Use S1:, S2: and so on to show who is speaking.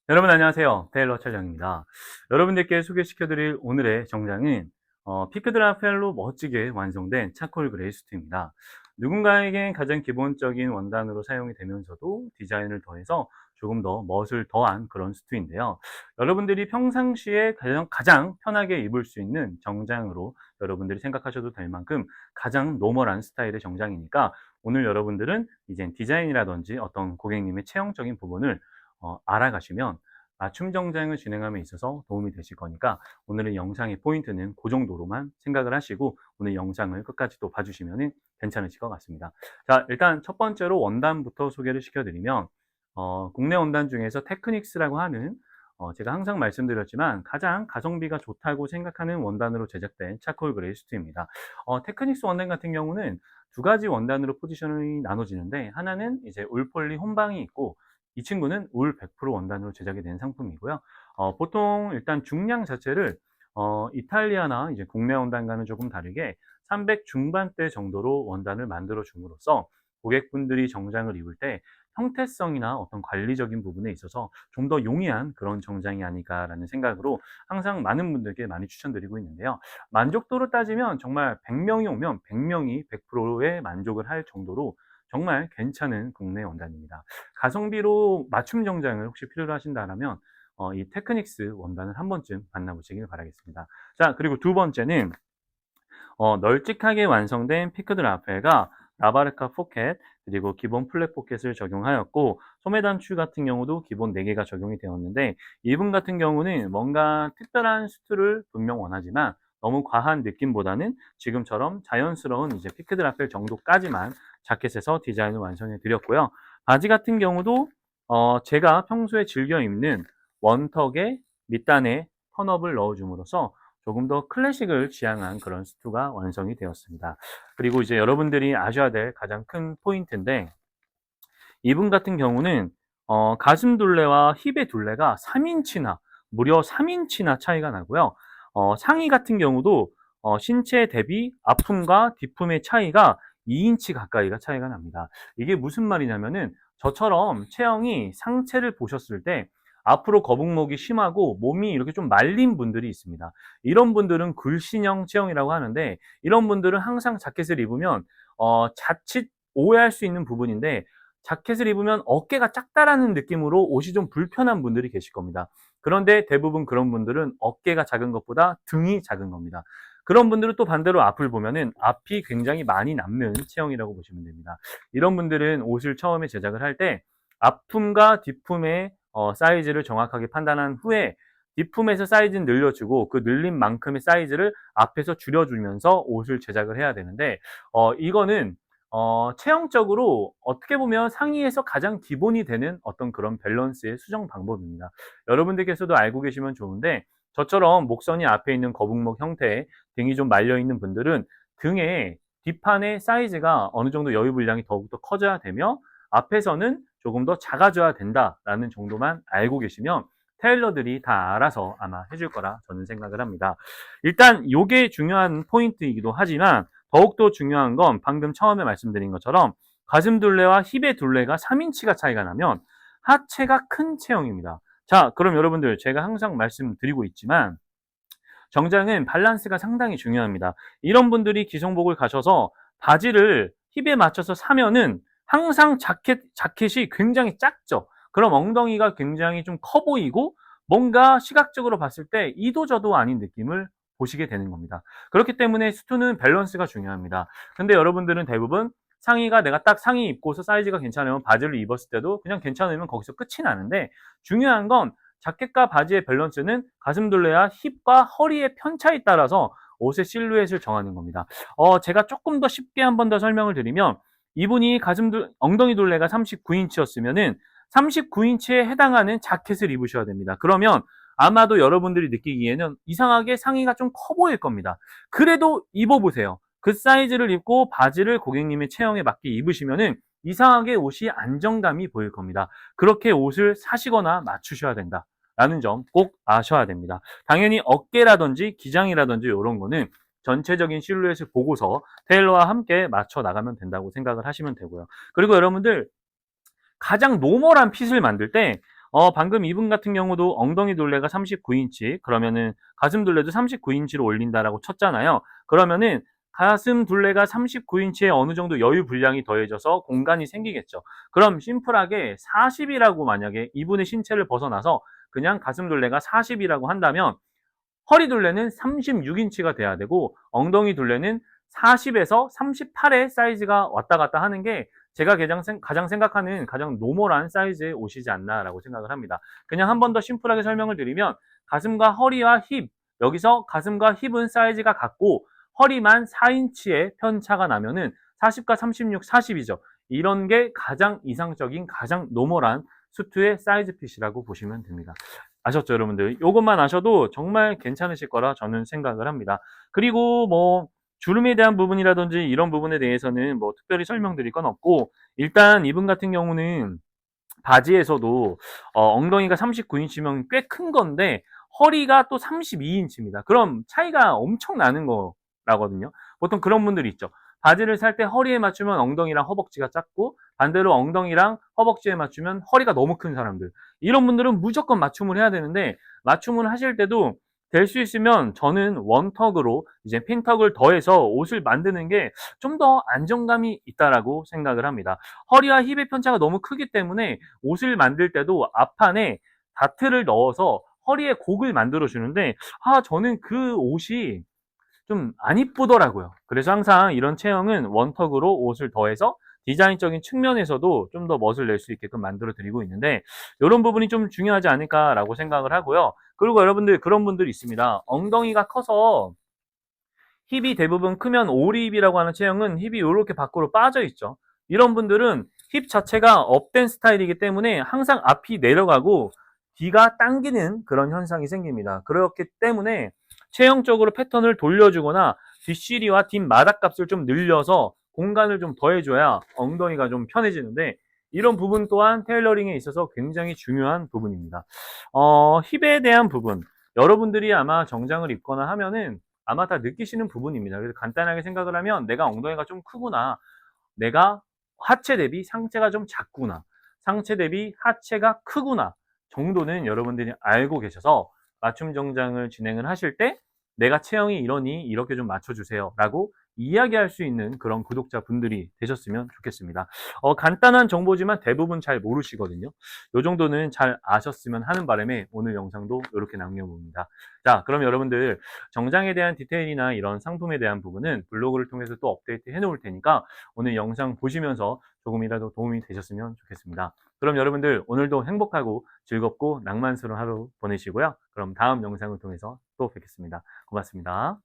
S1: 여러분 안녕하세요. 테일러 차장입니다. 여러분들께 소개시켜드릴 오늘의 정장은 피크드 라펠로 멋지게 완성된 차콜 그레이 수트입니다. 누군가에겐 가장 기본적인 원단으로 사용이 되면서도 디자인을 더해서 조금 더 멋을 더한 그런 수트인데요. 여러분들이 평상시에 가장 편하게 입을 수 있는 정장으로 여러분들이 생각하셔도 될 만큼 가장 노멀한 스타일의 정장이니까 오늘 여러분들은 이제 디자인이라든지 어떤 고객님의 체형적인 부분을 알아가시면 맞춤 정장을 진행함에 있어서 도움이 되실 거니까 오늘의 영상의 포인트는 그 정도로만 생각을 하시고 오늘 영상을 끝까지 또 봐주시면 괜찮으실 것 같습니다. 자, 일단 첫 번째로 원단부터 소개를 시켜드리면 국내 원단 중에서 테크닉스라고 하는 제가 항상 말씀드렸지만 가장 가성비가 좋다고 생각하는 원단으로 제작된 차콜 그레이 수트입니다. 테크닉스 원단 같은 경우는 두 가지 원단으로 포지션이 나눠지는데 하나는 이제 울폴리 혼방이 있고 이 친구는 울 100% 원단으로 제작이 된 상품이고요. 보통 일단 중량 자체를 이탈리아나 이제 국내 원단과는 조금 다르게 300 중반대 정도로 원단을 만들어 줌으로써 고객분들이 정장을 입을 때 형태성이나 어떤 관리적인 부분에 있어서 좀 더 용이한 그런 정장이 아닐까라는 생각으로 항상 많은 분들께 많이 추천드리고 있는데요. 만족도로 따지면 정말 100명이 오면 100명이 100%의 만족을 할 정도로 정말 괜찮은 국내 원단입니다. 가성비로 맞춤 정장을 혹시 필요로 하신다면 이 테크닉스 원단을 한 번쯤 만나보시길 바라겠습니다. 자, 그리고 두 번째는 널찍하게 완성된 피크드 라펠과 라바르카 포켓 그리고 기본 플랫 포켓을 적용하였고 소매 단추 같은 경우도 기본 4개가 적용이 되었는데 이분 같은 경우는 뭔가 특별한 수트를 분명 원하지만 너무 과한 느낌보다는 지금처럼 자연스러운 이제 피크드 라펠 정도까지만 자켓에서 디자인을 완성해 드렸고요. 바지 같은 경우도 제가 평소에 즐겨 입는 원턱에 밑단에 턴업을 넣어줌으로써 조금 더 클래식을 지향한 그런 수트가 완성이 되었습니다. 그리고 이제 여러분들이 아셔야 될 가장 큰 포인트인데 이분 같은 경우는 가슴 둘레와 힙의 둘레가 3인치나 무려 3인치나 차이가 나고요. 상의 같은 경우도 신체 대비 앞품과 뒷품의 차이가 2인치 가까이가 차이가 납니다. 이게 무슨 말이냐면은 저처럼 체형이 상체를 보셨을 때 앞으로 거북목이 심하고 몸이 이렇게 좀 말린 분들이 있습니다. 이런 분들은 굴신형 체형이라고 하는데 이런 분들은 항상 자켓을 입으면 자칫 오해할 수 있는 부분인데 자켓을 입으면 어깨가 작다라는 느낌으로 옷이 좀 불편한 분들이 계실 겁니다. 그런데 대부분 그런 분들은 어깨가 작은 것보다 등이 작은 겁니다. 그런 분들은 또 반대로 앞을 보면은 앞이 굉장히 많이 남는 체형이라고 보시면 됩니다. 이런 분들은 옷을 처음에 제작을 할 때 앞품과 뒷품의 사이즈를 정확하게 판단한 후에 뒷품에서 사이즈는 늘려주고 그 늘린 만큼의 사이즈를 앞에서 줄여주면서 옷을 제작을 해야 되는데 이거는 체형적으로 어떻게 보면 상의에서 가장 기본이 되는 어떤 그런 밸런스의 수정 방법입니다. 여러분들께서도 알고 계시면 좋은데 저처럼 목선이 앞에 있는 거북목 형태, 등이 좀 말려 있는 분들은 등의 뒷판의 사이즈가 어느 정도 여유 분량이 더욱더 커져야 되며 앞에서는 조금 더 작아져야 된다라는 정도만 알고 계시면 테일러들이 다 알아서 아마 해줄 거라 저는 생각을 합니다. 일단 이게 중요한 포인트이기도 하지만 더욱더 중요한 건 방금 처음에 말씀드린 것처럼 가슴 둘레와 힙의 둘레가 3인치가 차이가 나면 하체가 큰 체형입니다. 자, 그럼 여러분들 제가 항상 말씀드리고 있지만 정장은 밸런스가 상당히 중요합니다. 이런 분들이 기성복을 가셔서 바지를 힙에 맞춰서 사면은 항상 자켓이 굉장히 작죠. 그럼 엉덩이가 굉장히 좀 커 보이고 뭔가 시각적으로 봤을 때 이도저도 아닌 느낌을 보시게 되는 겁니다. 그렇기 때문에 수트는 밸런스가 중요합니다. 근데 여러분들은 대부분 상의가 내가 딱 상의 입고서 사이즈가 괜찮으면 바지를 입었을 때도 그냥 괜찮으면 거기서 끝이 나는데 중요한 건 자켓과 바지의 밸런스는 가슴둘레와 힙과 허리의 편차에 따라서 옷의 실루엣을 정하는 겁니다. 제가 조금 더 쉽게 한 번 더 설명을 드리면 이분이 엉덩이 둘레가 39인치였으면은 39인치에 해당하는 자켓을 입으셔야 됩니다. 그러면 아마도 여러분들이 느끼기에는 이상하게 상의가 좀 커 보일 겁니다. 그래도 입어보세요. 그 사이즈를 입고 바지를 고객님의 체형에 맞게 입으시면은 이상하게 옷이 안정감이 보일 겁니다. 그렇게 옷을 사시거나 맞추셔야 된다. 라는 점 꼭 아셔야 됩니다. 당연히 어깨라든지 기장이라든지 이런 거는 전체적인 실루엣을 보고서 테일러와 함께 맞춰 나가면 된다고 생각을 하시면 되고요. 그리고 여러분들 가장 노멀한 핏을 만들 때 방금 이분 같은 경우도 엉덩이 둘레가 39인치, 그러면은 가슴 둘레도 39인치로 올린다라고 쳤잖아요. 그러면은 가슴 둘레가 39인치에 어느 정도 여유 분량이 더해져서 공간이 생기겠죠. 그럼 심플하게 40이라고 만약에 이분의 신체를 벗어나서 그냥 가슴 둘레가 40이라고 한다면 허리 둘레는 36인치가 돼야 되고 엉덩이 둘레는 40에서 38의 사이즈가 왔다 갔다 하는 게 제가 가장 생각하는 가장 노멀한 사이즈의 옷이지 않나라고 생각을 합니다. 그냥 한 번 더 심플하게 설명을 드리면 가슴과 허리와 힙, 여기서 가슴과 힙은 사이즈가 같고 허리만 4인치의 편차가 나면은 40과 36, 40이죠. 이런 게 가장 이상적인 가장 노멀한 수트의 사이즈 핏이라고 보시면 됩니다. 아셨죠, 여러분들? 요것만 아셔도 정말 괜찮으실 거라 저는 생각을 합니다. 그리고 뭐 주름에 대한 부분이라든지 이런 부분에 대해서는 뭐 특별히 설명드릴 건 없고, 일단 이분 같은 경우는 바지에서도 엉덩이가 39인치면 꽤 큰 건데 허리가 또 32인치입니다. 그럼 차이가 엄청 나는 거라거든요. 보통 그런 분들이 있죠. 바지를 살 때 허리에 맞추면 엉덩이랑 허벅지가 작고 반대로 엉덩이랑 허벅지에 맞추면 허리가 너무 큰 사람들. 이런 분들은 무조건 맞춤을 해야 되는데 맞춤을 하실 때도 될 수 있으면 저는 원턱으로 이제 핀턱을 더해서 옷을 만드는 게 좀 더 안정감이 있다라고 생각을 합니다. 허리와 힙의 편차가 너무 크기 때문에 옷을 만들 때도 앞판에 다트를 넣어서 허리에 곡을 만들어 주는데 저는 그 옷이 좀 안 이쁘더라고요. 그래서 항상 이런 체형은 원턱으로 옷을 더해서 디자인적인 측면에서도 좀 더 멋을 낼 수 있게끔 만들어 드리고 있는데 이런 부분이 좀 중요하지 않을까라고 생각을 하고요. 그리고 여러분들 그런 분들이 있습니다. 엉덩이가 커서 힙이 대부분 크면 오리힙이라고 하는 체형은 힙이 이렇게 밖으로 빠져 있죠. 이런 분들은 힙 자체가 업된 스타일이기 때문에 항상 앞이 내려가고 뒤가 당기는 그런 현상이 생깁니다. 그렇기 때문에 체형적으로 패턴을 돌려주거나 뒷시리와 뒷마닥 값을 좀 늘려서 공간을 좀 더해줘야 엉덩이가 좀 편해지는데 이런 부분 또한 테일러링에 있어서 굉장히 중요한 부분입니다. 힙에 대한 부분 여러분들이 아마 정장을 입거나 하면은 아마 다 느끼시는 부분입니다. 그래서 간단하게 생각을 하면 내가 엉덩이가 좀 크구나. 내가 하체 대비 상체가 좀 작구나. 상체 대비 하체가 크구나. 정도는 여러분들이 알고 계셔서 맞춤 정장을 진행을 하실 때 내가 체형이 이러니 이렇게 좀 맞춰주세요. 라고 이야기할 수 있는 그런 구독자분들이 되셨으면 좋겠습니다. 간단한 정보지만 대부분 잘 모르시거든요. 이 정도는 잘 아셨으면 하는 바람에 오늘 영상도 이렇게 남겨봅니다. 자, 그럼 여러분들 정장에 대한 디테일이나 이런 상품에 대한 부분은 블로그를 통해서 또 업데이트 해 놓을 테니까 오늘 영상 보시면서 조금이라도 도움이 되셨으면 좋겠습니다. 그럼 여러분들 오늘도 행복하고 즐겁고 낭만스러운 하루 보내시고요. 그럼 다음 영상을 통해서 또 뵙겠습니다. 고맙습니다.